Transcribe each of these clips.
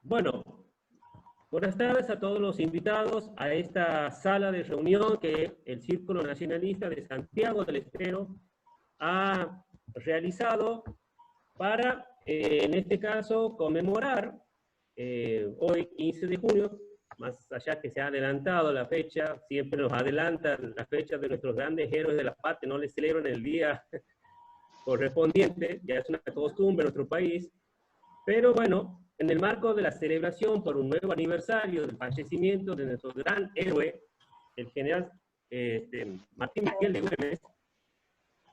Bueno, buenas tardes a todos los invitados a esta sala de reunión que el Círculo Nacionalista de Santiago del Estero ha realizado para, en este caso, conmemorar hoy, 15 de junio, más allá que se ha adelantado la fecha, siempre nos adelantan la fecha de nuestros grandes héroes de la patria, no les celebran el día correspondiente, ya es una costumbre en nuestro país, pero bueno, en el marco de la celebración por un nuevo aniversario del fallecimiento de nuestro gran héroe, el general Martín Miguel de Güemes,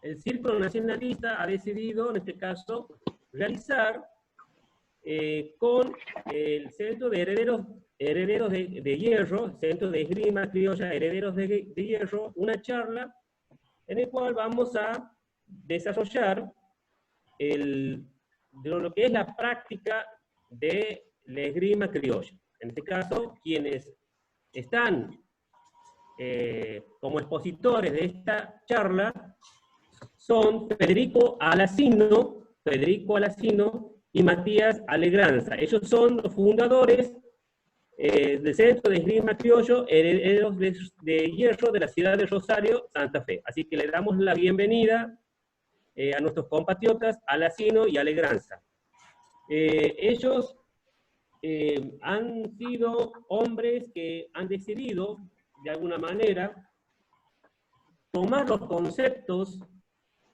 el Círculo Nacionalista ha decidido, en este caso, realizar con el Centro de Herederos de Hierro, Centro de Esgrima Criolla Herederos de Hierro, una charla en el cual vamos a desarrollar de lo que es la práctica de la esgrima criolla. En este caso, quienes están como expositores de esta charla son Federico Alacino y Matías Alegranza. Ellos son los fundadores del Centro de Esgrima Criollo Herederos de Hierro de la ciudad de Rosario, Santa Fe. Así que le damos la bienvenida a nuestros compatriotas Alacino y Alegranza. Ellos han sido hombres que han decidido, de alguna manera, tomar los conceptos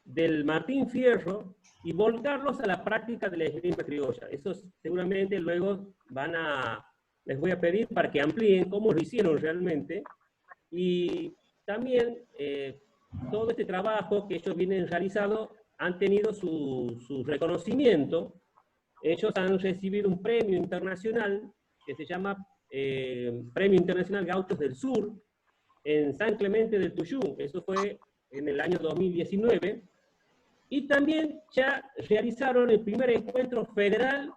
del Martín Fierro y volcarlos a la práctica de la esgrima criolla. Eso seguramente luego les voy a pedir para que amplíen cómo lo hicieron realmente, y también todo este trabajo que ellos vienen realizando han tenido su reconocimiento. Ellos han recibido un premio internacional que se llama Premio Internacional Gauchos del Sur en San Clemente del Tuyú. Eso fue en el año 2019. Y también ya realizaron el primer encuentro federal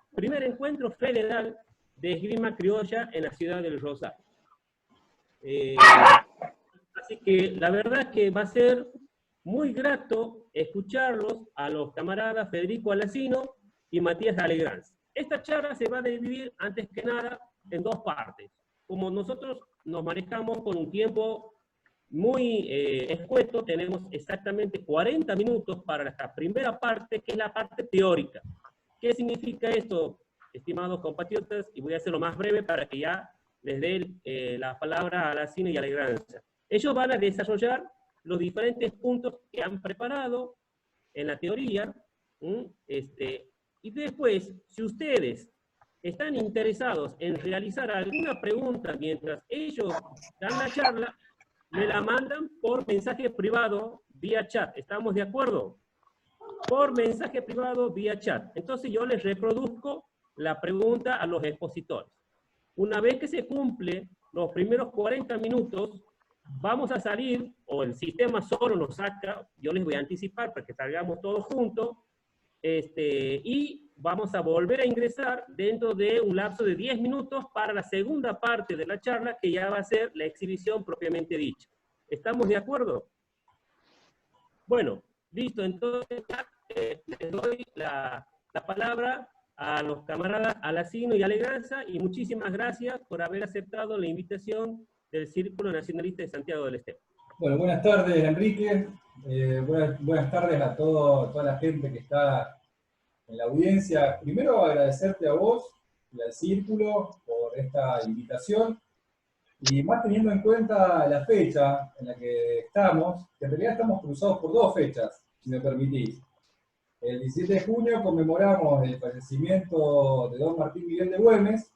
de esgrima criolla en la ciudad del Rosario. Así que la verdad es que va a ser muy grato escucharlos a los camaradas Federico Alacino y Matías Alegranza. Esta charla se va a dividir, antes que nada, en dos partes. Como nosotros nos manejamos con un tiempo muy escueto, tenemos exactamente 40 minutos para esta primera parte, que es la parte teórica. ¿Qué significa esto, estimados compatriotas? Y voy a hacerlo más breve para que ya les dé la palabra a Alacino y Alegranza. Ellos van a desarrollar los diferentes puntos que han preparado en la teoría, y después, si ustedes están interesados en realizar alguna pregunta mientras ellos dan la charla, me la mandan por mensaje privado vía chat. ¿Estamos de acuerdo? Por mensaje privado vía chat. Entonces yo les reproduzco la pregunta a los expositores. Una vez que se cumple los primeros 40 minutos, vamos a salir, o el sistema solo nos saca, yo les voy a anticipar para que salgamos todos juntos, y vamos a volver a ingresar dentro de un lapso de 10 minutos para la segunda parte de la charla, que ya va a ser la exhibición propiamente dicha. ¿Estamos de acuerdo? Bueno, listo. Entonces les doy la palabra a los camaradas Alacino y Alegranza, y muchísimas gracias por haber aceptado la invitación del Círculo Nacionalista de Santiago del Estero. Bueno, buenas tardes, Enrique. Buenas tardes a toda la gente que está en la audiencia. Primero, agradecerte a vos y al Círculo por esta invitación, y más teniendo en cuenta la fecha en la que estamos, que en realidad estamos cruzados por dos fechas, si me permitís. El 17 de junio conmemoramos el fallecimiento de don Martín Miguel de Güemes,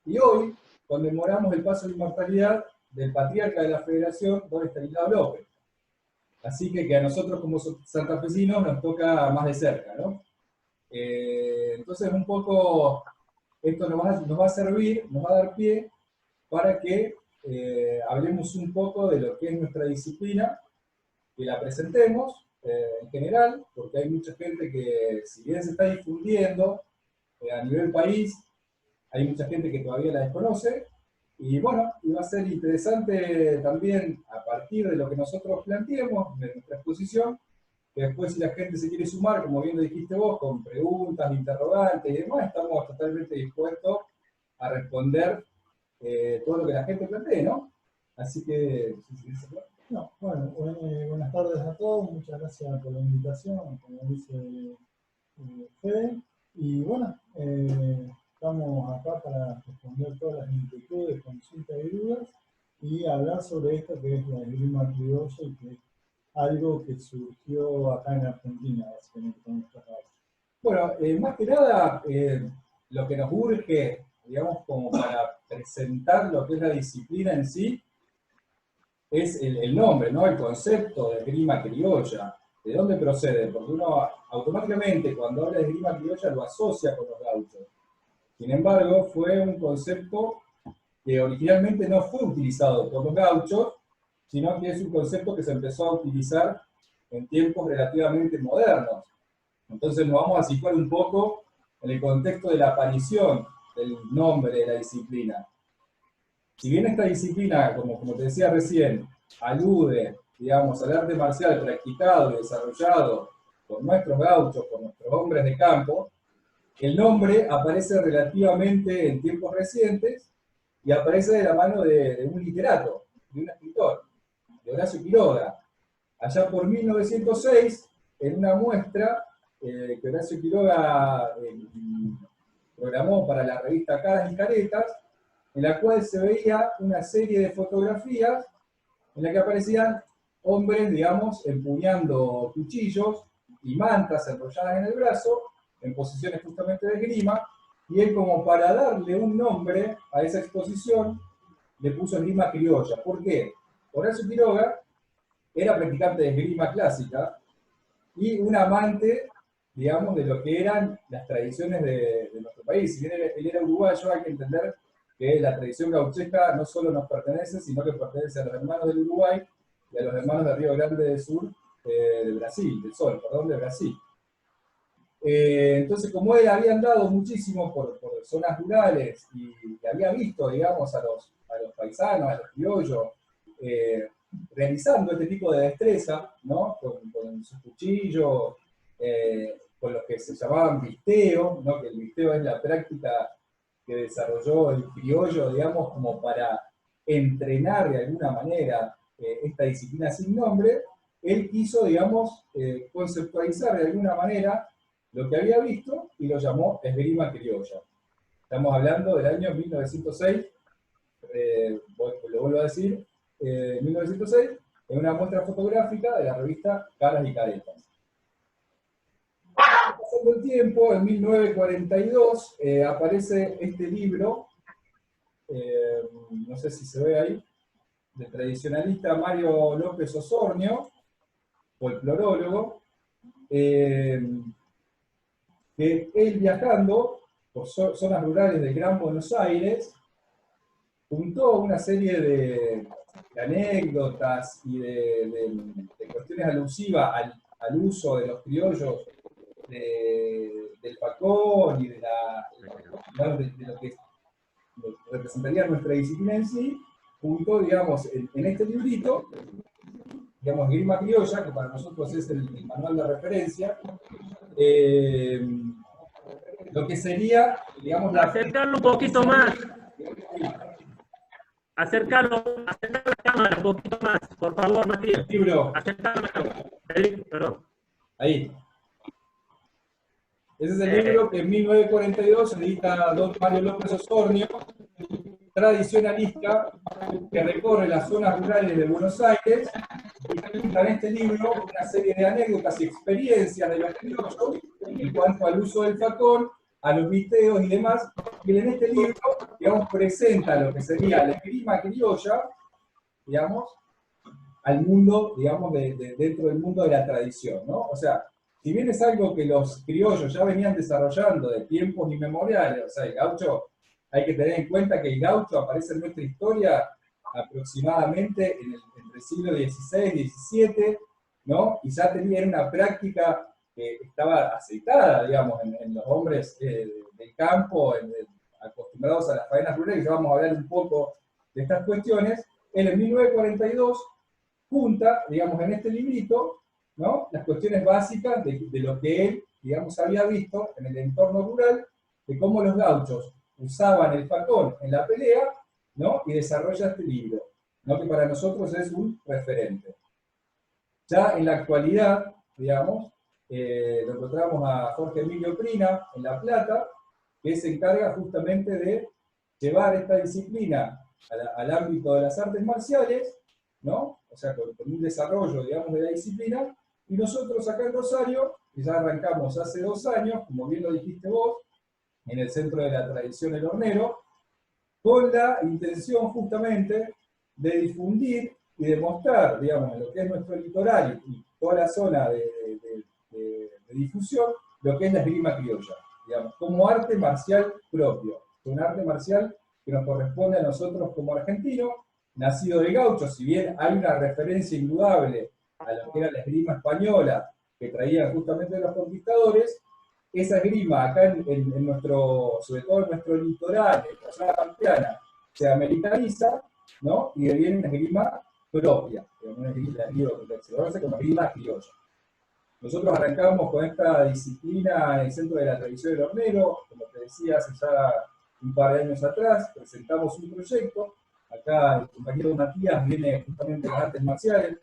y hoy conmemoramos el paso de inmortalidad del patriarca de la Federación, don Estanislao López. Así que a nosotros como santafesinos nos toca más de cerca, ¿no? Entonces un poco esto nos va a servir, nos va a dar pie para que hablemos un poco de lo que es nuestra disciplina, que la presentemos en general, porque hay mucha gente que, si bien se está difundiendo a nivel país, hay mucha gente que todavía la desconoce. Y bueno, y va a ser interesante también, a partir de lo que nosotros planteemos, de nuestra exposición, que después, si la gente se quiere sumar, como bien lo dijiste vos, con preguntas, interrogantes y demás, estamos totalmente dispuestos a responder todo lo que la gente plantee, ¿no? Así que, no, bueno, buenas tardes a todos, muchas gracias por la invitación, como dice Fede, y bueno, estamos acá para responder todas las inquietudes, consultas y dudas, y hablar sobre esto que es la esgrima criolla y que es algo que surgió acá en Argentina, básicamente, con nuestra raza. Bueno, más que nada, lo que nos urge, digamos, como para presentar lo que es la disciplina en sí, es el nombre, ¿no? El concepto de esgrima criolla. ¿De dónde procede? Porque uno automáticamente cuando habla de esgrima criolla lo asocia con los gauchos. Sin embargo, fue un concepto que originalmente no fue utilizado por los gauchos, sino que es un concepto que se empezó a utilizar en tiempos relativamente modernos. Entonces nos vamos a situar un poco en el contexto de la aparición del nombre de la disciplina. Si bien esta disciplina, como te decía recién, alude, digamos, al arte marcial practicado y desarrollado por nuestros gauchos, por nuestros hombres de campo, el nombre aparece relativamente en tiempos recientes y aparece de la mano de un literato, de un escritor, de Horacio Quiroga. Allá por 1906, en una muestra que Horacio Quiroga programó para la revista Caras y Caretas, en la cual se veía una serie de fotografías en la que aparecían hombres, digamos, empuñando cuchillos y mantas enrolladas en el brazo, en posiciones justamente de esgrima, y él, como para darle un nombre a esa exposición, le puso esgrima criolla. ¿Por qué? Horacio Quiroga era practicante de esgrima clásica y un amante, digamos, de lo que eran las tradiciones de nuestro país. Si bien él era uruguayo, hay que entender que la tradición gauchesca no solo nos pertenece, sino que pertenece a los hermanos del Uruguay y a los hermanos de Río Grande del Sur, de Brasil, de Brasil. Entonces, como él había andado muchísimo por zonas rurales y había visto, digamos, a los paisanos, a los criollos, realizando este tipo de destreza, ¿no? Con sus cuchillos, con los que se llamaban visteo, ¿no? Que el visteo es la práctica que desarrolló el criollo, digamos, como para entrenar de alguna manera esta disciplina sin nombre. Él quiso, digamos, conceptualizar de alguna manera lo que había visto y lo llamó esgrima criolla. Estamos hablando del año 1906, lo vuelvo a decir, 1906, en una muestra fotográfica de la revista Caras y Caretas. Pasando el tiempo, en 1942, aparece este libro, no sé si se ve ahí, del tradicionalista Mario López Osornio, folclorólogo, que él, viajando por zonas rurales del Gran Buenos Aires, juntó una serie de anécdotas y de cuestiones alusivas al uso de los criollos del facón y de lo que representaría nuestra disciplina en sí, juntó, digamos, en este librito, digamos, Esgrima Criolla, que para nosotros es el manual de referencia, lo que sería, digamos, acercarlo un poquito más. Acercarlo a la cámara un poquito más, por favor, Matías. El libro. Acercarlo. Perdón. Ahí. Ese es el libro que en 1942 edita don Mario López Osornio, tradicionalista, que recorre las zonas rurales de Buenos Aires y cuenta en este libro una serie de anécdotas y experiencias de los criollos en cuanto al uso del facón, a los visteos y demás, y en este libro, digamos, presenta lo que sería la esgrima criolla, digamos, al mundo, digamos, dentro del mundo de la tradición, ¿no? O sea, si bien es algo que los criollos ya venían desarrollando de tiempos inmemoriales, o sea, el gaucho, hay que tener en cuenta que el gaucho aparece en nuestra historia aproximadamente entre el siglo XVI y XVII, ¿no? Y ya tenía una práctica que estaba aceitada, digamos, en los hombres del campo, acostumbrados a las faenas rurales, ya vamos a hablar un poco de estas cuestiones. Él en 1942 junta, digamos, en este librito, ¿no? Las cuestiones básicas de lo que él, digamos, había visto en el entorno rural, de cómo los gauchos usaban el facón en la pelea, ¿no? Y desarrolla este libro, ¿no? Que para nosotros es un referente. Ya en la actualidad, digamos, lo encontramos a Jorge Emilio Prina en La Plata, que se encarga justamente de llevar esta disciplina al ámbito de las artes marciales, ¿no? O sea, con un desarrollo, digamos, de la disciplina, y nosotros acá en Rosario, que ya arrancamos hace 2 años, como bien lo dijiste vos, en el Centro de la Tradición El Hornero, con la intención justamente de difundir y de mostrar, digamos, en lo que es nuestro litoral y toda la zona de difusión, lo que es la esgrima criolla, digamos, como arte marcial propio. Un arte marcial que nos corresponde a nosotros como argentinos, nacido de gaucho, si bien hay una referencia indudable a lo que era la esgrima española que traían justamente los conquistadores, esa esgrima acá en nuestro, sobre todo en nuestro litoral, en la zona pampeana, se americaniza, ¿no? Y deviene una esgrima propia, una esgrima que se conoce como esgrima criolla. Nosotros arrancamos con esta disciplina en el Centro de la Tradición del Hornero, como te decía, hace ya un par de años atrás, presentamos un proyecto. Acá el compañero Matías viene justamente de las artes marciales,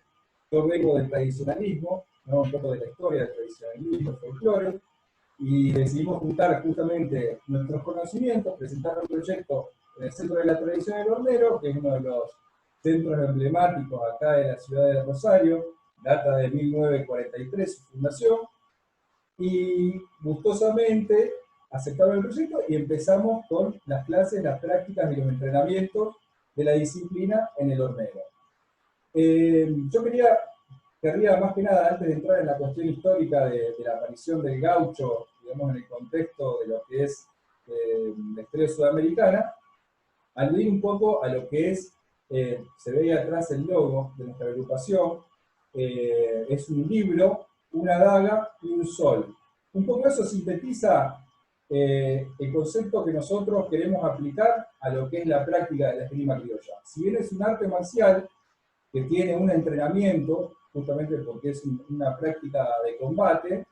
yo vengo del tradicionalismo, ¿no? Un poco de la historia del tradicionalismo, del folclore, y decidimos juntar justamente nuestros conocimientos, presentar un proyecto en el Centro de la Tradición del Hornero, que es uno de los centros emblemáticos acá de la ciudad de Rosario, data de 1943 su fundación, y gustosamente aceptaron el proyecto y empezamos con las clases, las prácticas y los entrenamientos de la disciplina en el hornero. Yo querría más que nada, antes de entrar en la cuestión histórica de la aparición del gaucho, digamos, en el contexto de lo que es la historia sudamericana, aludir un poco a lo que es, se ve ahí atrás el logo de nuestra agrupación, es un libro, una daga y un sol. Un poco eso sintetiza el concepto que nosotros queremos aplicar a lo que es la práctica de la esgrima criolla. Si bien es un arte marcial que tiene un entrenamiento, justamente porque es una práctica de combate,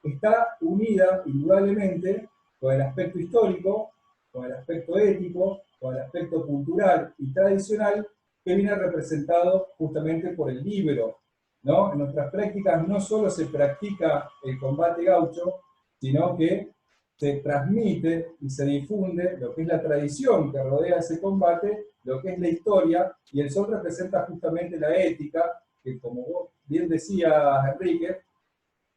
está unida indudablemente con el aspecto histórico, con el aspecto ético, con el aspecto cultural y tradicional que viene representado justamente por el libro, ¿no? En nuestras prácticas no solo se practica el combate gaucho, sino que se transmite y se difunde lo que es la tradición que rodea ese combate, lo que es la historia, y el sol representa justamente la ética, que como vos bien decías, Enrique,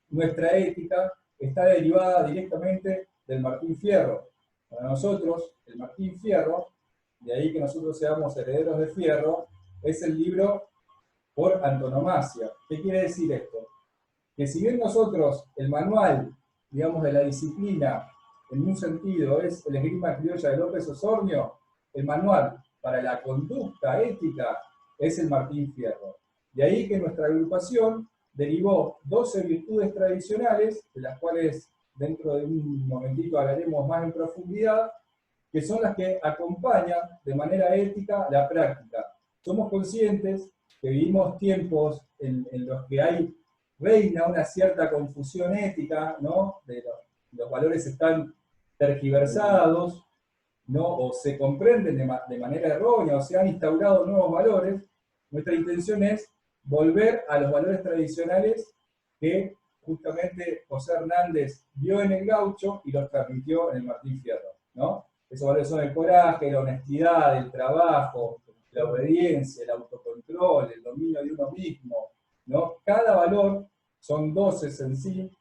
nuestra ética está derivada directamente del Martín Fierro. Para nosotros, el Martín Fierro, de ahí que nosotros seamos herederos de Fierro, es el libro por antonomasia. ¿Qué quiere decir esto? Que si bien nosotros, el manual, digamos, de la disciplina, en un sentido, es el esgrima criolla de López Osornio, el manual para la conducta ética es el Martín Fierro. De ahí que nuestra agrupación derivó 12 virtudes tradicionales, de las cuales dentro de un momentito hablaremos más en profundidad, que son las que acompañan de manera ética la práctica. Somos conscientes que vivimos tiempos en los que reina una cierta confusión ética, ¿no? Los valores están tergiversados, ¿no? O se comprenden de manera errónea, o se han instaurado nuevos valores. Nuestra intención es volver a los valores tradicionales que justamente José Hernández vio en el gaucho y los transmitió en el Martín Fierro, ¿no? Esos valores son el coraje, la honestidad, el trabajo, la obediencia, el autocontrol, el dominio de uno mismo, ¿no? Cada valor, son 12 en sí,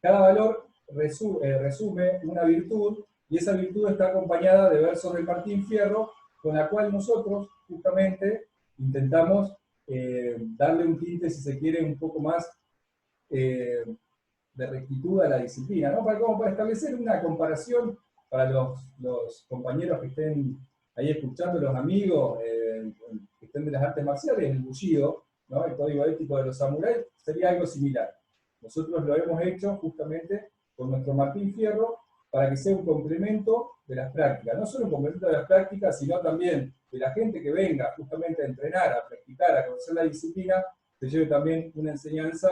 cada valor resume una virtud, y esa virtud está acompañada de versos del Martín Fierro, con la cual nosotros justamente intentamos darle un tinte, si se quiere, un poco más de rectitud a la disciplina, ¿no? Como para establecer una comparación para los compañeros que estén ahí escuchando, los amigos que estén de las artes marciales, el Bushido, ¿no? El código ético de los samuráis, sería algo similar. Nosotros lo hemos hecho justamente con nuestro Martín Fierro para que sea un complemento de las prácticas. No solo un complemento de las prácticas, sino también de la gente que venga justamente a entrenar, a practicar, a conocer la disciplina, se lleve también una enseñanza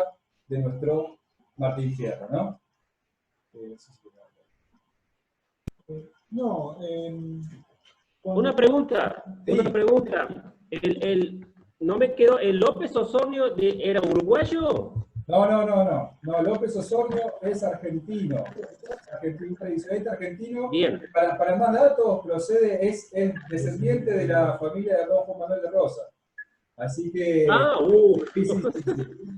de nuestro Martín Fierro, ¿no? No, Una pregunta, Sí. una pregunta. No me quedó, ¿el López Osornio era uruguayo? No, López Osornio es argentino, un tradicionalista argentino. Bien. Para más datos, es descendiente de la familia de Don Juan Manuel de Rosas. Así que, Ah, sí.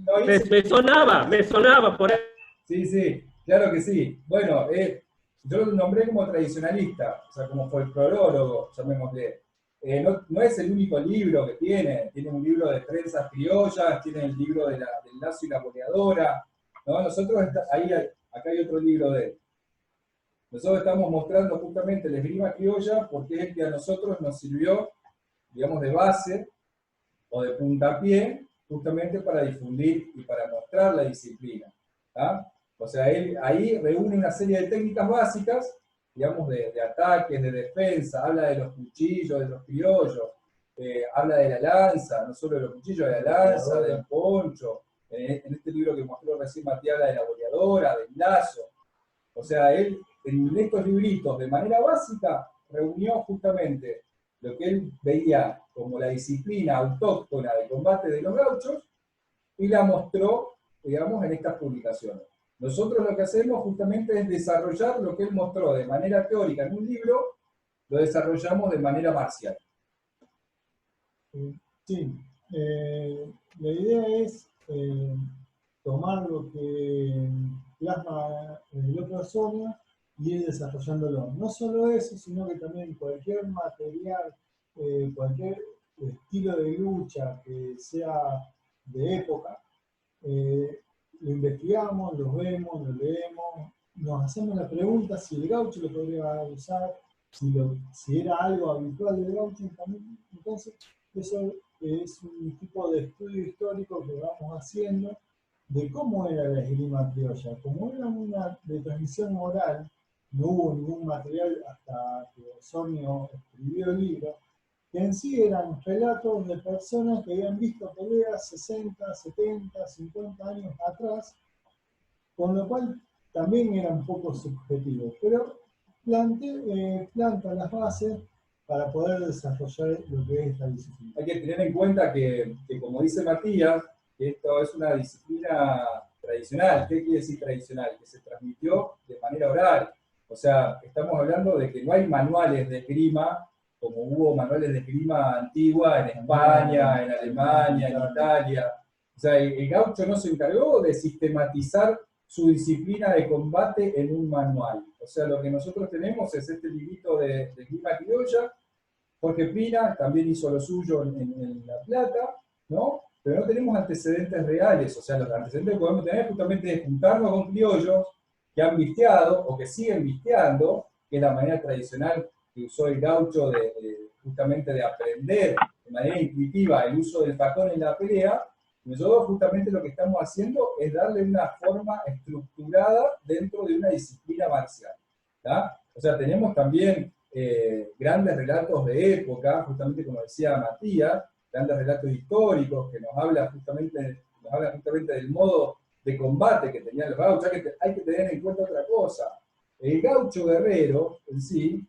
No, me sonaba por ahí. Sí, claro que sí. Bueno, yo lo nombré como tradicionalista, o sea, como folclorólogo, llamémosle. No es el único libro que tiene un libro de trenzas criollas, tiene el libro del lazo y la boleadora, ¿no? Acá hay otro libro de él. Nosotros estamos mostrando justamente la esgrima criolla porque es el que a nosotros nos sirvió, digamos, de base o de puntapié, justamente para difundir y para mostrar la disciplina. ¿Ah? O sea, él ahí reúne una serie de técnicas básicas, digamos, de ataques, de defensa, habla de los cuchillos, de los criollos, habla de la lanza, no solo de los cuchillos, de la lanza, del poncho. En este libro que mostró recién Matías habla de la boleadora, del lazo. O sea, él en estos libritos, de manera básica, reunió justamente lo que él veía como la disciplina autóctona de combate de los gauchos y la mostró, digamos, en estas publicaciones. Nosotros lo que hacemos justamente es desarrollar lo que él mostró de manera teórica en un libro, lo desarrollamos de manera marcial. Sí, la idea es tomar lo que plasma el López Osornio y ir desarrollándolo. No solo eso, sino que también cualquier material, cualquier estilo de lucha que sea de época, lo investigamos, lo vemos, lo leemos, nos hacemos la pregunta si el gaucho lo podría usar, si era algo habitual del gaucho también. Entonces, eso es un tipo de estudio histórico que vamos haciendo de cómo era la esgrima criolla. Como era una de transmisión oral, no hubo ningún material hasta que Osornio escribió el libro, que en sí eran relatos de personas que habían visto peleas 60, 70, 50 años atrás, con lo cual también era un poco subjetivo, pero planta las bases para poder desarrollar lo que es esta disciplina. Hay que tener en cuenta que como dice Matías, que esto es una disciplina tradicional. ¿Qué quiere decir tradicional? Que se transmitió de manera oral. O sea, estamos hablando de que no hay manuales de esgrima, como hubo manuales de esgrima antigua en España, en Alemania, en Italia. O sea, el gaucho no se encargó de sistematizar su disciplina de combate en un manual. O sea, lo que nosotros tenemos es este librito de esgrima criolla. Jorge Pina también hizo lo suyo en La Plata, ¿no? Pero no tenemos antecedentes reales. O sea, los antecedentes que podemos tener justamente es juntarnos con criollos que han visteado o que siguen visteando, que es la manera tradicional que usó el gaucho justamente de aprender de manera intuitiva el uso del facón en la pelea. Nosotros justamente lo que estamos haciendo es darle una forma estructurada dentro de una disciplina marcial. ¿Tá? O sea, tenemos también grandes relatos de época, justamente como decía Matías, grandes relatos históricos que nos hablan justamente del modo de combate que tenían los gauchos. Hay que tener en cuenta otra cosa. El gaucho guerrero en sí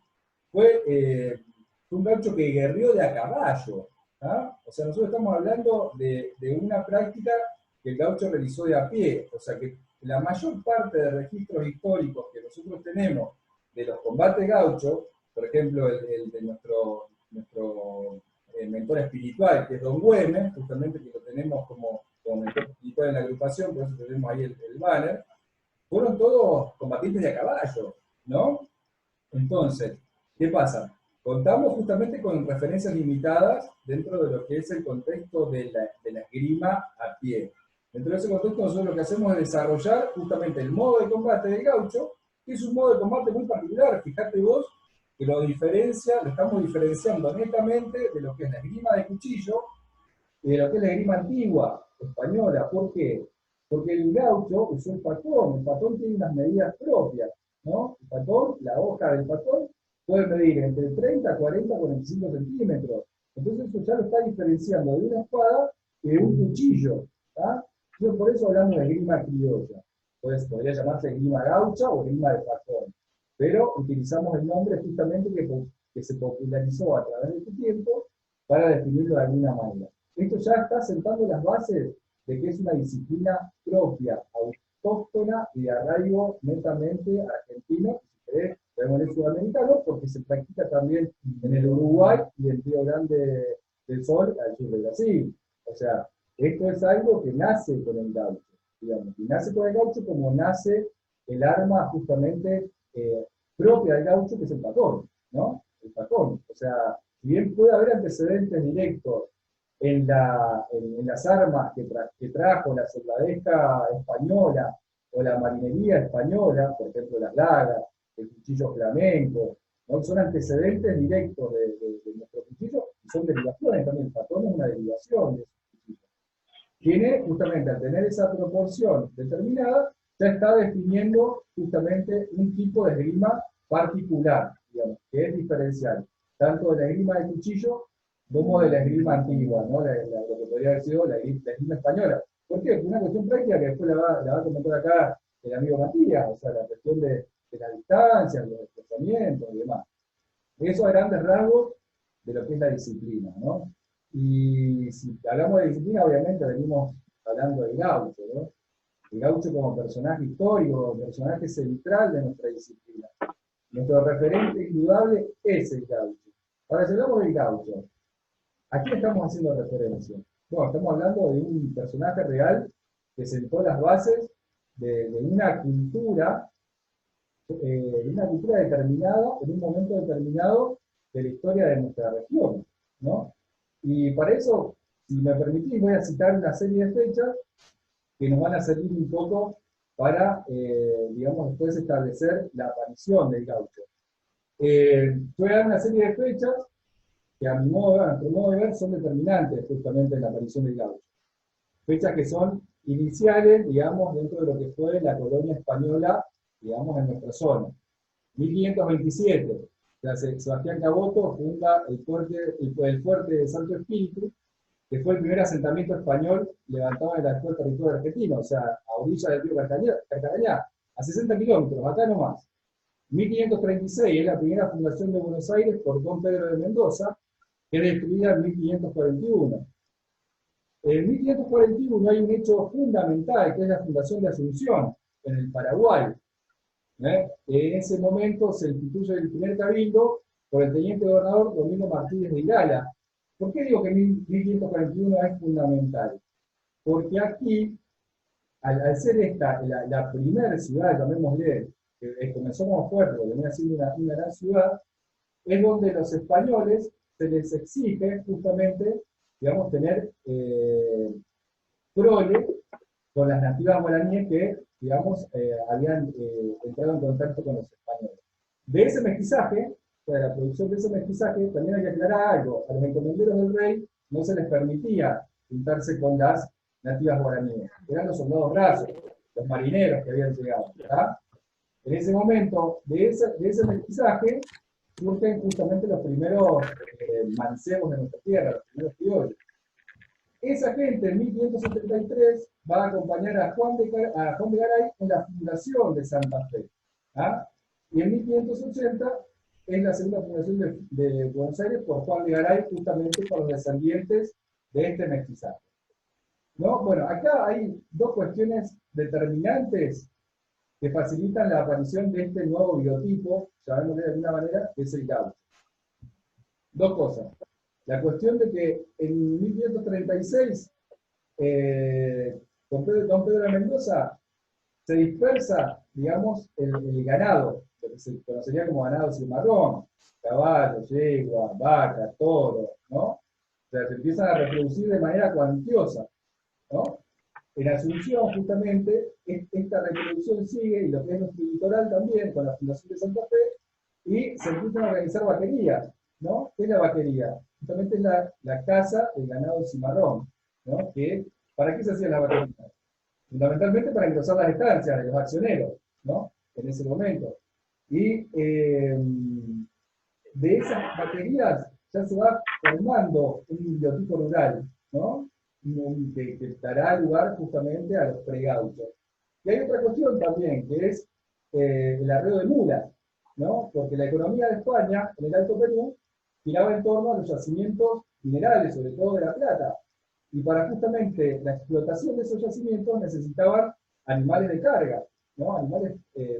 fue un gaucho que guerrió de a caballo. ¿Ah? O sea, nosotros estamos hablando de una práctica que el gaucho realizó de a pie. O sea, que la mayor parte de registros históricos que nosotros tenemos de los combates gauchos, por ejemplo, el de nuestro mentor espiritual, que es Don Güemes, justamente que lo tenemos como mentor espiritual en la agrupación, por eso tenemos ahí el banner, fueron todos combatientes de a caballo, ¿no? Entonces, ¿qué pasa? Contamos justamente con referencias limitadas dentro de lo que es el contexto de la esgrima a pie. Dentro de ese contexto nosotros lo que hacemos es desarrollar justamente el modo de combate del gaucho, que es un modo de combate muy particular. Fíjate vos que lo estamos diferenciando netamente de lo que es la esgrima de cuchillo y de lo que es la esgrima antigua española. ¿Por qué? Porque el gaucho usó el patón tiene unas medidas propias, ¿no? El patón, la hoja del patón, puede medir entre 30, 40, 45 centímetros. Entonces eso ya lo está diferenciando de una espada y de un cuchillo. ¿Tá? Por eso hablamos de esgrima criolla. Pues podría llamarse esgrima gaucha o esgrima de patón. pero utilizamos el nombre justamente que se popularizó a través de este tiempo para definirlo de alguna manera. Esto ya está sentando las bases de que es una disciplina propia, autóctona y de arraigo netamente argentino, si querés, podemos sudamericano, porque se practica también en el Uruguay y en Río Grande del Sol, al sur de Brasil. O sea, esto es algo que nace con el gaucho, digamos, y nace con el gaucho como nace el arma justamente propia del gaucho, que es el pacón, ¿no? El pacón. O sea, si bien puede haber antecedentes directos en las armas que trajo la soldadesca española o la marinería española, por ejemplo las dagas, el cuchillo flamenco, ¿no? Son antecedentes directos de nuestro cuchillo y son derivaciones también. El pacón es una derivación de ese cuchillo. Tiene, justamente, al tener esa proporción determinada, ya está definiendo justamente un tipo de esgrima particular, digamos, que es diferencial, tanto de la esgrima de cuchillo como de la esgrima antigua, ¿no? Lo que podría haber sido la esgrima española. ¿Por qué? Por una cuestión práctica que después la va a comentar acá el amigo Matías, o sea, la cuestión de la distancia, los desplazamientos y demás. Eso a grandes rasgos de lo que es la disciplina, ¿no? Y si hablamos de disciplina, obviamente venimos hablando del gaucho, ¿no? El gaucho como personaje histórico, personaje central de nuestra disciplina. Nuestro referente indudable es el gaucho. Ahora, si hablamos del gaucho, ¿a quién estamos haciendo referencia? Bueno, estamos hablando de un personaje real que sentó las bases de una cultura determinada, en un momento determinado de la historia de nuestra región, ¿no? Y para eso, si me permitís, voy a citar una serie de fechas que nos van a servir un poco para, digamos, después establecer la aparición del gaucho. Voy a dar una serie de fechas que a nuestro modo de ver son determinantes justamente en la aparición del gaucho. Fechas que son iniciales, digamos, dentro de lo que fue la colonia española, digamos, en nuestra zona. 1527, Sebastián Caboto funda el fuerte de Santo Espíritu, que fue el primer asentamiento español levantado en el actual territorio argentino, o sea, a orilla del río Carcarañá, a 60 kilómetros, acá nomás. 1536 es la primera fundación de Buenos Aires por Don Pedro de Mendoza, que es destruida en 1541. En 1541 hay un hecho fundamental, que es la fundación de Asunción, en el Paraguay. En ese momento se instituye el primer cabildo por el teniente gobernador Domingo Martínez de Irala. ¿Por qué digo que 1541 es fundamental? Porque aquí, al ser esta la primera ciudad, llamémosle, que comenzó como fuerte, que venía siendo una gran ciudad, es donde los españoles se les exige justamente, digamos, tener prole con las nativas guaraníes que, digamos, habían entrado en contacto con los españoles. De ese mestizaje, de la producción de ese mestizaje, también hay que aclarar algo. A los encomenderos del rey no se les permitía juntarse con las nativas guaraníes. Eran los soldados rasos, los marineros que habían llegado, ¿verdad? En ese momento, de ese mestizaje, surgen justamente los primeros mancebos de nuestra tierra, los primeros criollos. Esa gente en 1573 va a acompañar a Juan de Garay en la fundación de Santa Fe. ¿Ah? Y en 1580 es la segunda fundación de Buenos Aires por Juan de Garay, justamente por los descendientes de este mestizaje. ¿No? Bueno, acá hay dos cuestiones determinantes que facilitan la aparición de este nuevo biotipo, llamémosle de alguna manera, que es el gaucho. Dos cosas. La cuestión de que en 1536 don Pedro de Mendoza se dispersa, digamos, el ganado, lo que se conocería como ganado cimarrón, caballos, yeguas, vacas, toros, ¿no? O sea, se empiezan a reproducir de manera cuantiosa, ¿no? En Asunción, justamente, esta reproducción sigue, y lo que es nuestro litoral también, con la Fundación de Santa Fe, y se empiezan a organizar vaquerías, ¿no? ¿Qué es la vaquería? Justamente es la caza del ganado cimarrón, ¿no? ¿Para qué se hacían las vaquerías? Fundamentalmente para engrosar las estancias de los accioneros, ¿no? En ese momento. Y de esas vaquerías ya se va formando un biotipo rural, ¿no? Que dará lugar justamente a los pregauchos. Y hay otra cuestión también, que es el arreo de mulas, ¿no? Porque la economía de España, en el Alto Perú, giraba en torno a los yacimientos minerales, sobre todo de la plata. Y para justamente la explotación de esos yacimientos necesitaban animales de carga, ¿no? Animales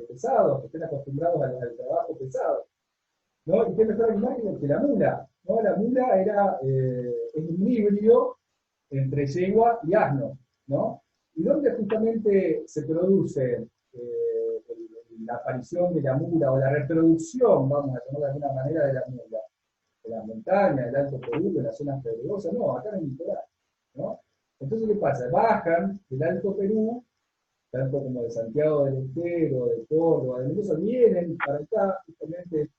pesados, que estén acostumbrados al trabajo pesado, ¿no? Y qué mejor animal que la mula, ¿no? La mula es un híbrido entre yegua y asno, ¿no? Y donde justamente se produce la aparición de la mula, o la reproducción, vamos a llamarlo de alguna manera, de la mula, de las montañas, del Alto Perú, de las zonas pedregosas, no, acá en el litoral, ¿no? Entonces, ¿qué pasa? Bajan del Alto Perú, tanto como de Santiago del Estero, de Córdoba, de Mendoza, vienen para acá justamente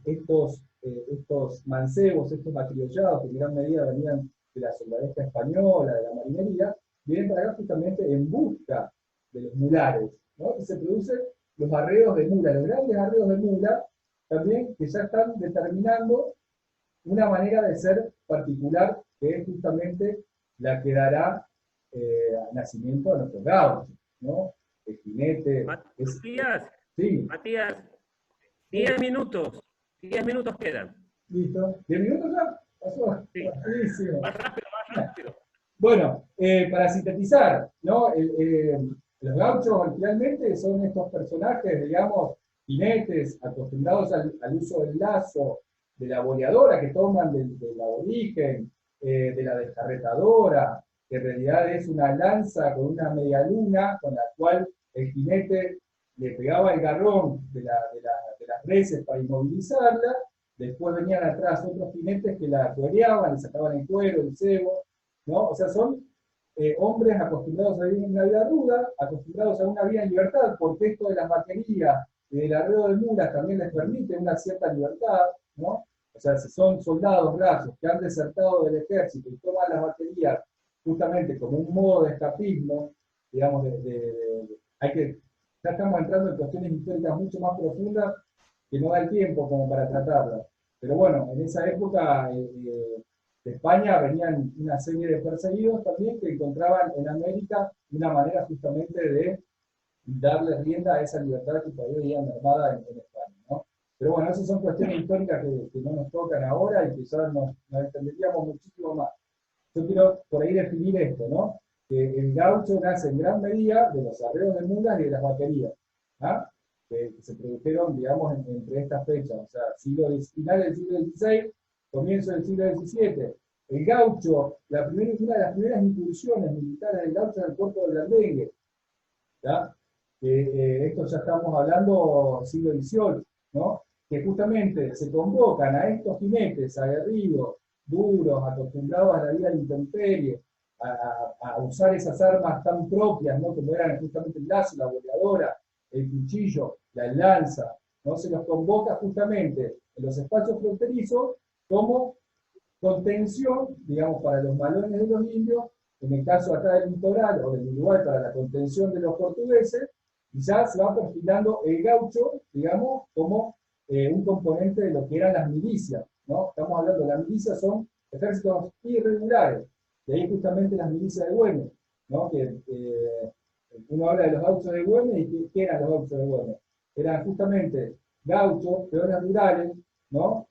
estos mancebos, estos acriollados, que en gran medida venían de la soldadesca española, de la marinería, vienen para acá justamente en busca de los mulares, ¿no? Y se producen los arreos de mula, los grandes arreos de mula, también que ya están determinando una manera de ser particular, que es justamente la que dará nacimiento a nuestros gauchos, ¿no? El jinete. Matías, Sí. Matías, 10 minutos. 10 minutos quedan. Listo. ¿10 minutos ya? Pasó. Sí. Buenísimo. Más rápido. Bueno, para sintetizar, ¿no? Los gauchos finalmente son estos personajes, digamos, jinetes, acostumbrados al uso del lazo, de la boleadora que toman del aborigen, de la descarretadora, que en realidad es una lanza con una media luna, con la cual el jinete le pegaba el garrón de las reses para inmovilizarla. Después venían atrás otros jinetes que la toreaban, le sacaban el cuero, el cebo, ¿no? O sea, son hombres acostumbrados a vivir una vida ruda, acostumbrados a una vida en libertad, porque esto de las vaquerías y del arreo de mulas también les permite una cierta libertad, ¿no? O sea, si son soldados grasos que han desertado del ejército y toman las vaquerías justamente como un modo de escapismo, digamos, ya estamos entrando en cuestiones históricas mucho más profundas que no da el tiempo como para tratarlas. Pero bueno, en esa época de España venían una serie de perseguidos también que encontraban en América una manera justamente de darle rienda a esa libertad que todavía había mermada en España, ¿no? Pero bueno, esas son cuestiones históricas que no nos tocan ahora y que ya nos entenderíamos muchísimo más. Yo quiero por ahí definir esto, ¿no? Que el gaucho nace en gran medida de los arreos de mulas y de las vaquerías, ¿ah? Que se produjeron, digamos, entre estas fechas, o sea, final del siglo XVI, comienzo del siglo XVII. El gaucho, una de las primeras incursiones militares del gaucho en el puerto de Blandengue, ¿ya? Esto ya estamos hablando siglo XVIII, ¿no? Que justamente se convocan a estos jinetes aguerridos, duros, acostumbrados a la vida de la intemperie, a usar esas armas tan propias, ¿no? Como eran justamente el lazo, la boleadora, el cuchillo, la lanza, ¿no? Se los convoca justamente en los espacios fronterizos como contención, digamos, para los malones de los indios, en el caso acá del litoral o del Uruguay para la contención de los portugueses, y ya se va perfilando el gaucho, digamos, como un componente de lo que eran las milicias, ¿no? Estamos hablando de las milicias, son ejércitos irregulares, de ahí justamente las milicias de Güemes, ¿no? Que uno habla de los gauchos de Güemes, y ¿qué eran los gauchos de Güemes? Eran justamente gauchos, peones rurales, ¿no?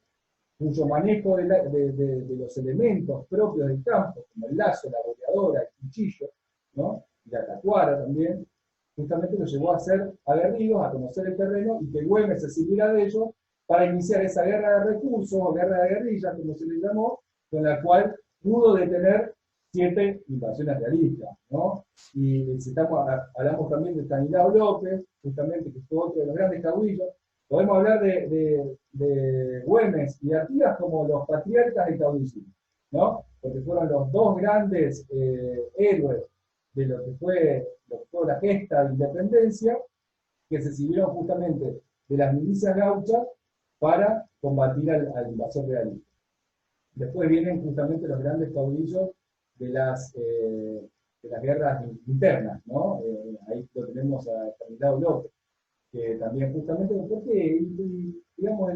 Cuyo manejo de los elementos propios del campo, como el lazo, la boleadora, el cuchillo, ¿no? Y la tacuara también, justamente lo llevó a ser aguerridos, a conocer el terreno, y que Güemes se sirviera de ellos para iniciar esa guerra de recursos, o guerra de guerrillas, como se le llamó, con la cual pudo detener 7 invasiones realistas, ¿no? Y si hablamos también de Estanislao López, justamente, que fue otro de los grandes caudillos. Podemos hablar de Güemes y de Artigas como los patriarcas del caudillismo, ¿no? Porque fueron los dos grandes héroes de lo que fue la gesta de independencia, que se sirvieron justamente de las milicias gauchas para combatir al invasor realista. Después vienen justamente los grandes caudillos de las guerras internas, ¿no? Ahí lo tenemos a Estanislao López, que también justamente, porque, digamos,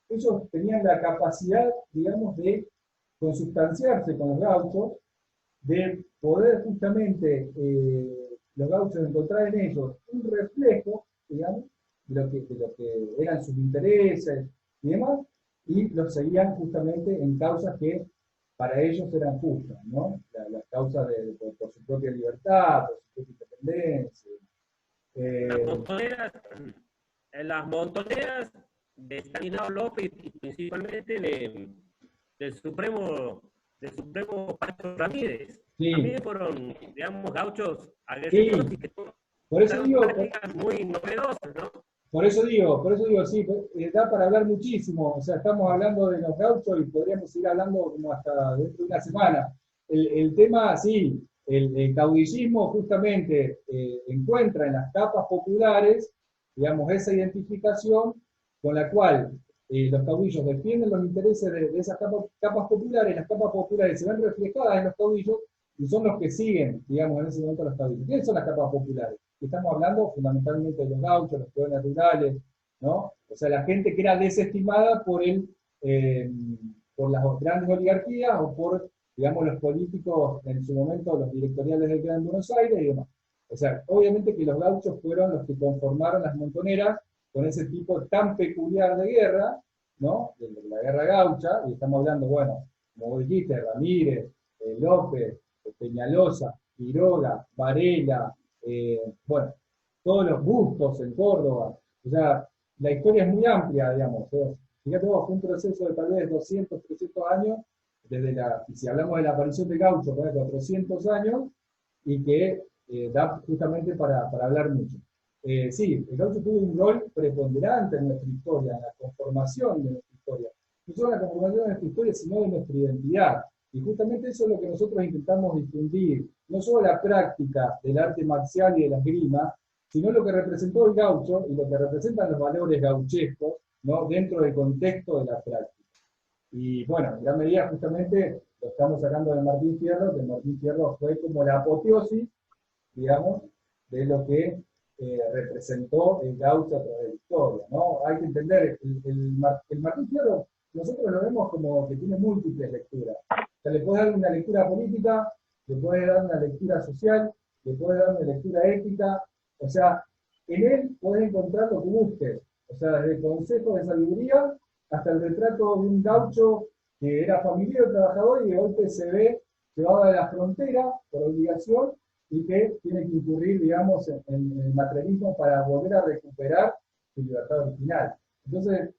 ellos tenían la capacidad, digamos, de consustanciarse con los gauchos, de poder justamente los gauchos encontrar en ellos un reflejo, digamos, de lo que eran sus intereses y demás, y los seguían justamente en causas que para ellos eran justas, ¿no? Las causas por su propia libertad, por su propia independencia. Las montoneras de Estanislao López y principalmente del Supremo Pancho Ramírez. Sí. También fueron, digamos, gauchos aguerridos Sí. y que Por eso digo, prácticas muy novedosas, ¿no? por eso digo, sí, da para hablar muchísimo. O sea, estamos hablando de los gauchos y podríamos ir hablando como hasta dentro de una semana. El tema, sí, el caudillismo justamente encuentra en las capas populares, digamos, esa identificación con la cual los caudillos defienden los intereses de esas capas populares. Las capas populares se ven reflejadas en los caudillos y son los que siguen, digamos, en ese momento los caudillos. ¿Quiénes son las capas populares? Estamos hablando fundamentalmente de los gauchos, los peones rurales, ¿no? O sea, la gente que era desestimada por las grandes oligarquías o por, digamos, los políticos en su momento, los directoriales del Gran Buenos Aires y demás. O sea, obviamente que los gauchos fueron los que conformaron las montoneras con ese tipo tan peculiar de guerra, ¿no? De la guerra gaucha, y estamos hablando, bueno, como vos dijiste, Ramírez, López, Peñalosa, Quiroga, Varela, bueno, todos los bustos en Córdoba. O sea, la historia es muy amplia, digamos. Fíjate vos, fue un proceso de tal vez 200, 300 años, y si hablamos de la aparición de Gaucho, 400 años, y que da justamente para hablar mucho. Sí, el Gaucho tuvo un rol preponderante en nuestra historia, en la conformación de nuestra historia. No solo en la conformación de nuestra historia, sino de nuestra identidad. Y justamente eso es lo que nosotros intentamos difundir, no solo la práctica del arte marcial y de la esgrima, sino lo que representó el gaucho y lo que representan los valores gauchescos, ¿no? Dentro del contexto de la práctica. Y bueno, en gran medida justamente lo estamos sacando de Martín Fierro, que Martín Fierro fue como la apoteosis, digamos, de lo que representó el gaucho a través de la historia, ¿no? Hay que entender, el Martín Fierro, nosotros lo vemos como que tiene múltiples lecturas. O sea, le puedes dar una lectura política, le puedes dar una lectura social, le puedes dar una lectura ética, o sea, en él puedes encontrar lo que busques, o sea, desde consejos de sabiduría hasta el retrato de un gaucho que era familiar, trabajador y de golpe se ve llevado a la frontera por obligación y que tiene que incurrir, digamos, en el materialismo para volver a recuperar su libertad original. Entonces,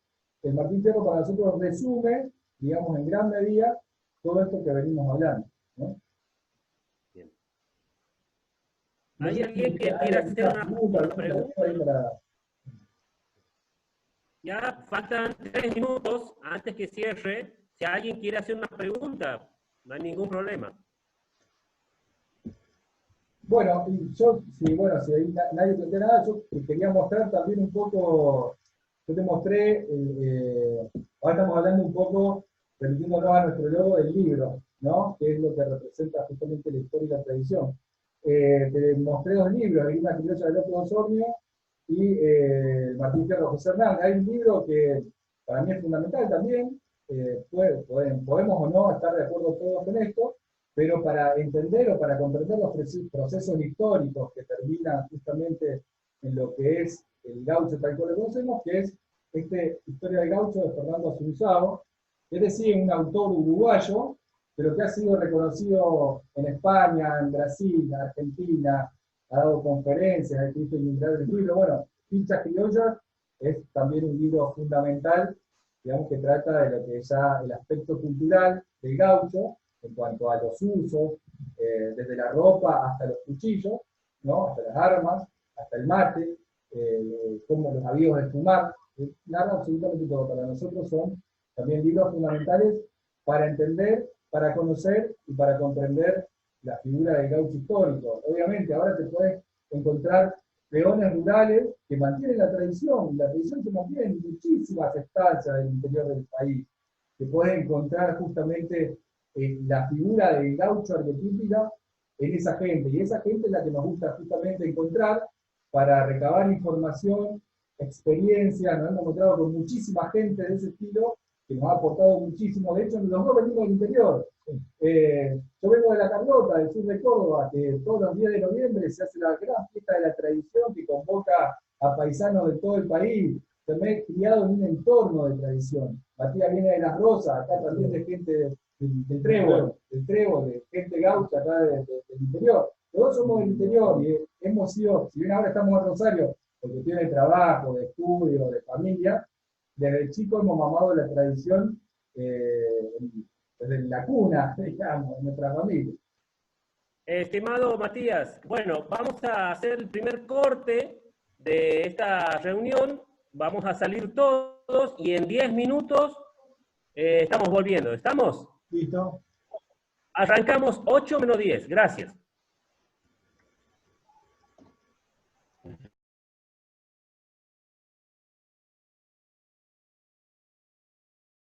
el Martín Fierro para nosotros resume, digamos, en gran medida, todo esto que venimos hablando, ¿no? Bien. ¿Hay alguien que quiera hacer una pregunta? Ya faltan 3 minutos antes que cierre. Si alguien quiere hacer una pregunta, no hay ningún problema. Bueno, si ahí nadie plantea nada, yo quería mostrar también un poco, yo te mostré, ahora estamos hablando un poco, remitiéndonos a nuestro logo del libro, ¿no? Que es lo que representa justamente la historia y la tradición. Te mostré 2 libros, hay una criolla de López Osornio y Martín Fierro José Hernández. Hay un libro que para mí es fundamental también, podemos o no estar de acuerdo todos con esto, pero para entender o para comprender los procesos históricos que terminan justamente en lo que es el gaucho tal cual lo conocemos, que es Historia del Gaucho de Fernando Asunzao, es decir, un autor uruguayo, pero que ha sido reconocido en España, en Brasil, en Argentina, ha dado conferencias, ha escrito innumerables libros. Bueno, Fichas Criollas es también un libro fundamental, digamos, que trata de lo que es ya el aspecto cultural del gaucho, en cuanto a los usos, desde la ropa hasta los cuchillos, ¿no? Hasta las armas, hasta el mate, como los avíos de fumar, nada, absolutamente todo. Para nosotros son también libros fundamentales para entender, para conocer y para comprender la figura del gaucho histórico. Obviamente, ahora te puedes encontrar peones rurales que mantienen la tradición, y la tradición se mantiene en muchísimas estancias del interior del país. Te puedes encontrar justamente la figura del gaucho arquetípica en esa gente, y esa gente es la que nos gusta justamente encontrar para recabar información, experiencia. Nos hemos encontrado con muchísima gente de ese estilo que nos ha aportado muchísimo. De hecho, los dos venimos del interior. Yo vengo de La Carlota, del sur de Córdoba, que todos los días de noviembre se hace la gran fiesta de la tradición que convoca a paisanos de todo el país. Me he criado en un entorno de tradición. Matías viene de Las Rosas, acá también de gente del Trébol, de gente gaucha acá del interior. Todos somos del interior y hemos sido, si bien ahora estamos en Rosario, por cuestiones de trabajo, de estudio, de familia, desde chico hemos mamado la tradición desde la cuna, digamos, en nuestra familia. Estimado Matías, bueno, vamos a hacer el primer corte de esta reunión. Vamos a salir todos y en 10 minutos estamos volviendo. ¿Estamos? Listo. Arrancamos 8 menos 10. Gracias.